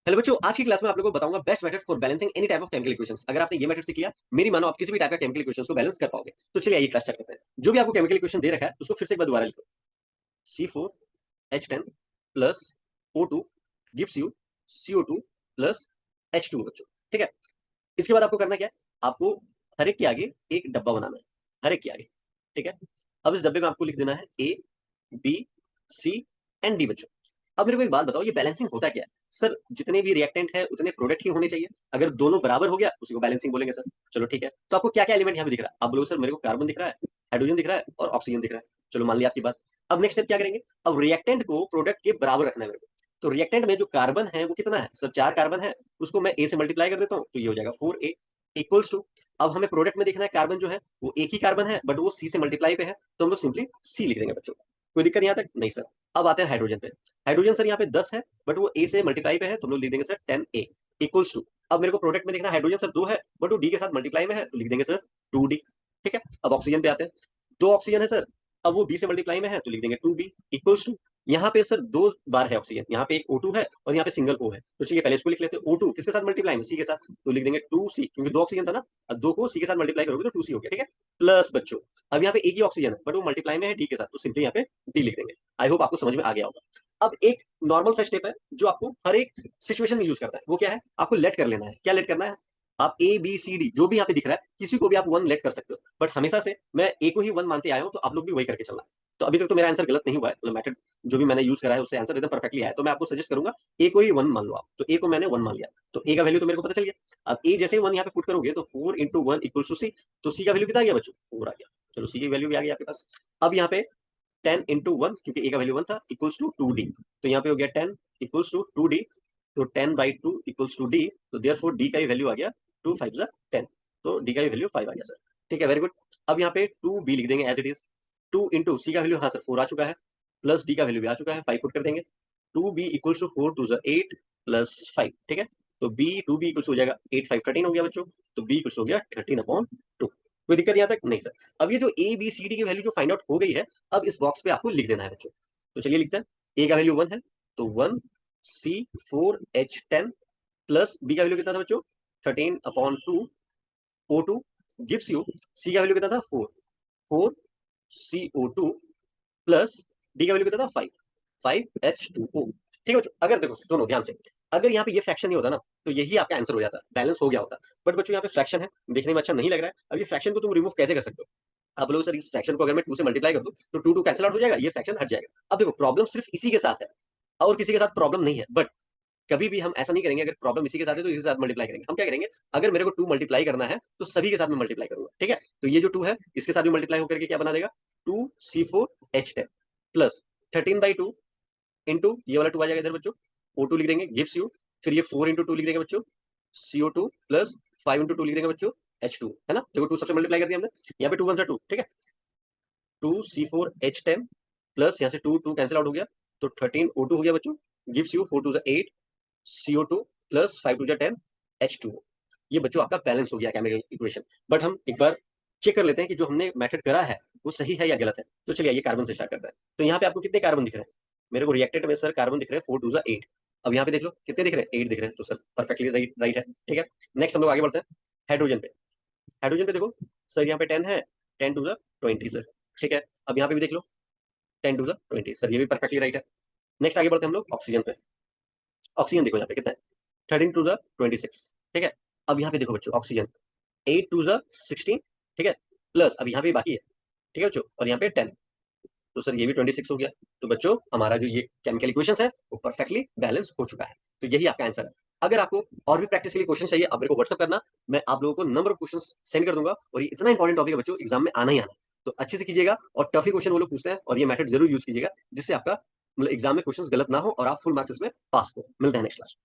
Hello बच्चों, आज की क्लास में आप लोगों को बताऊंगा best method for balancing any type of chemical equations. अगर आपने ये मेथड सीख लिया, मेरी मानो आप किसी भी टाइप का केमिकल इक्वेशंस को बैलेंस कर पाओगे। तो चलिए आइए क्लास स्टार्ट करते हैं। जो भी आपको केमिकल इक्वेशन दे रखा है उसको फिर से एक बार दोबारा लिखो। C4H10 plus O2 gives you CO2 plus H2 बच्चों। ठीक है, इसके बाद आपको करना क्या है, आपको हर एक के आगे एक डब्बा बनाना है, हर एक के आगे। ठीक है, अब इस डब्बे में आपको लिख देना है A B C and D बच्चों। अब मेरे को एक बात बताओ, ये बैलेंसिंग होता क्या है? सर, जितने भी रिएक्टेंट है उतने प्रोडक्ट ही होने चाहिए। अगर दोनों बराबर हो गया उसी को बैलेंसिंग बोलेंगे सर। चलो ठीक है, तो आपको क्या क्या एलिमेंट यहाँ पे दिख रहा है? आप बोलोगे सर मेरे को कार्बन दिख रहा है, हाइड्रोजन दिख रहा है और ऑक्सीजन दिख रहा है। चलो मान लिया आपकी बात। अब नेक्स्ट स्टेप क्या करेंगे? अब रिएक्टेंट को प्रोडक्ट के बराबर रखना है मेरे को। तो रिएक्टेंट में जो कार्बन है वो कितना है सर? 4 कार्बन है, उसको मैं ए से मल्टीप्लाई कर देता हूँ तो ये हो जाएगा 4A इक्वल्स टू। अब हमें प्रोडक्ट में देखना है कार्बन जो है वो एक ही कार्बन है बट वो सी से मल्टीप्लाई पे है, तो हम लोग सिंपली सी लिख देंगे बच्चों। कोई दिक्कत यहाँ तक? नहीं सर। अब आते हैं हाइड्रोजन पे। हाइड्रोजन सर यहाँ पे 10 है बट वो ए से मल्टीप्लाई पे है, तो हम लोग लिख देंगे सर 10A इक्वल्स टू। अब मेरे को प्रोडक्ट में देखना है हाइड्रोजन सर 2 है बट वो डी के साथ मल्टीप्लाई में है, तो लिख देंगे सर 2D। ठीक है, अब ऑक्सीजन पे आते हैं। 2 ऑक्सीजन है सर, अब वो बी से मल्टीप्लाई में है तो लिख देंगे 2B इक्वल्स टू। यहाँ पे सर 2 बार है ऑक्सीजन, यहाँ पे एक O2 है और यहाँ पे सिंगल O है, तो चलिए पहले इसको लिख लेते हैं। O2 किसके साथ मल्टीप्लाई में? सी के साथ, तो लिख देंगे 2C, क्योंकि 2 ऑक्सीजन था ना। अब 2 को सी के साथ मल्टीप्लाई करोगे तो 2C हो गया। ठीक है, प्लस बच्चों, अब यहाँ पे एक ही ऑक्सीजन है बट वो मल्टीप्लाई में है डी के साथ, तो सिंपली यहाँ पे डी लिख देंगे। आई होप आपको समझ में आ गया होगा। अब एक नॉर्मल सा स्टेप है जो आपको हर एक सिचुएशन में यूज करता है, वो क्या है? आपको लेट कर लेना है। क्या लेट करना है? आप A B C D जो भी यहाँ पे दिख रहा है किसी को भी आप वन लेट कर सकते हो, बट हमेशा से मैं ए को ही वन मानते आया हूँ, तो आप लोग भी वही करके चलना। तो अभी तक तो मेरा आंसर गलत नहीं हुआ है, मतलब मेथड जो भी मैंने यूज करा है उससे आंसर एकदम परफेक्टली आया है। तो मैं आपको सजेस्ट करूंगा ए को ही वन मान लो आप। तो ए को मैंने वन मान लिया, तो ए का वैल्यू तो मेरे को पता चल गया। अब ए जैसे ही वन यहाँ पे पुट करोगे तो 4 × 1 = C, तो सी का वैल्यू कितना आ गया बच्चों? 4 आ गया। चलो सी की वैल्यू भी आ गई आपके पास। अब यहाँ पे 10 × 1, क्योंकि ए का वैल्यू 1 था, इक्वल्स टू 2D। तो यहाँ पे हो गया 10 इक्वल्स टू 2D, तो 10/2 इक्वल्स टू D। तो देयरफॉर D का ही वैल्यू आ गया 2 5 10, तो D का भी वैल्यू 5 आ गया सर। ठीक है, वेरी गुड। अब यहाँ पे 2B लिख देंगे एज इट इज। 2 × C का वैल्यू, हाँ सर 4 आ चुका है, प्लस D का वैल्यू भी आ चुका है, 5 पुट कर देंगे। 2B equals to 4 2 8 plus 5। ठीक है, तो B 2B इक्वल्स हो जाएगा 8 5 13 हो गया बच्चों, तो B इक्वल्स हो गया 13/2। कोई दिक्कत यहाँ तक? नहीं सर। अब ये जो A B C D की वैल्यू जो फाइंड आउट हो गई है, अब इस बॉक्स पे आपको लिख देना है बच्चों। तो चलिए लिखते हैं। ए का वैल्यू 1 है, तो 1C4H10 प्लस बी का वैल्यू कितना था बच्चों? 13/2 O2 गिव्स यू, सी का वैल्यू कितना था? 4 प्लस डी का वैल्यू कितना था? 5 H2O। ठीक है बच्चों, अगर देखो दोनों ध्यान से, अगर यहाँ पे ये फ्रैक्शन नहीं होता ना तो यही आपका आंसर हो जाता, बैलेंस हो गया होता। बट बच्चों यहाँ पे फ्रैक्शन है, देखने में अच्छा नहीं लग रहा है। अब ये फ्रैक्शन को तुम रिमूव कैसे कर सकते हो? आप लोग सर इस फ्रैक्शन को अगर मैं 2 से मल्टीप्लाई कर दूं तो 2 2 कैंसिल आउट हो जाएगा, ये फ्रैक्शन हट जाएगा। अब देखो प्रॉब्लम सिर्फ इसी के साथ है और किसी के साथ प्रॉब्लम नहीं है, बट कभी भी हम ऐसा नहीं करेंगे अगर प्रॉब्लम इसी के साथ है तो इसी के साथ मल्टीप्लाई करेंगे। हम क्या करेंगे, अगर मेरे को 2 मल्टीप्लाई करना है तो सभी के साथ में मल्टीप्लाई करूंगा। ठीक है, तो ये जो 2 है इसके साथ भी मल्टीप्लाई होकर के क्या बना देगा? 2C4H10 प्लस 13/2 इंटू ये वाला 2 आ जाएगा इधर बच्चों, O2 लिख देंगे गिव्स यू, फिर ये 4 × 2 लिख देंगे बच्चों, CO2 प्लस 5 × 2 लिख देंगे बच्चों, H2। है ना, देखो 2 सबसे मल्टीप्लाई कर दिया हमने, यहाँ पे 2 1 2। ठीक है, 2C4H10 प्लस यहाँ से 2 2 कैंसिल आउट हो गया, तो 13O2 हो गया बच्चों, gives you 4 2 8 CO2 plus 5 2 10 H2O। ये बच्चों आपका बैलेंस हो गया केमिकल इक्वेशन। बट हम एक बार चेक कर लेते हैं कि जो हमने मेथड करा है वो सही है या गलत है। तो चलिए ये कार्बन से स्टार्ट करते हैं। तो यहाँ पे आपको कितने कार्बन दिख रहे हैं? मेरे को रिएक्टेंट में सर कार्बन दिख रहे हैं 4 2 8। अब यहाँ पे देख लो कितने दिख रहे हैं? 8 दिख रहे हैं, तो सर परफेक्टली राइट राइट है। ठीक है, नेक्स्ट हम लोग आगे बढ़ते हैं हाइड्रोजन पे। हाइड्रोजन पे देखो सर यहाँ पे 10 है, 10 2 20 सर। ठीक है, अब यहाँ पे भी देख लो 10 2 20 सर, ये भी परफेक्टली राइट है। नेक्स्ट आगे बढ़ते हैं हम लोग ऑक्सीजन पे। ऑक्सीजन देखो यहाँ पे कितना है? 13 2 26। ठीक है, अब यहाँ पे देखो बच्चों ऑक्सीजन 8 2 16। ठीक है, प्लस अब यहाँ पे बाकी है। ठीक है बच्चों, और यहाँ पे 10, तो सर ये भी 26 हो गया। तो बच्चों हमारा जो ये केमिकल इक्वेशन है वो परफेक्टली बैलेंस हो चुका है। तो यही आपका आंसर है। अगर आपको और भी प्रैक्टिस के लिए क्वेश्चन चाहिए आप मेरे को व्हाट्सअप करना, मैं आप लोगों को नंबर ऑफ क्वेश्चन सेंड कर दूंगा। और ये इतना इंपॉर्टेंट टॉपिक है बच्चों, एग्जाम में आना ही आना है। तो अच्छे से कीजिएगा और टफी क्वेश्चन वो लोग पूछते हैं, और ये मेथड जरूर यूज कीजिएगा जिससे आपका मतलब एग्जाम में क्वेश्चन गलत ना हो और आप फुल मार्क्स में पास हो। मिलते हैं नेक्स्ट क्लास।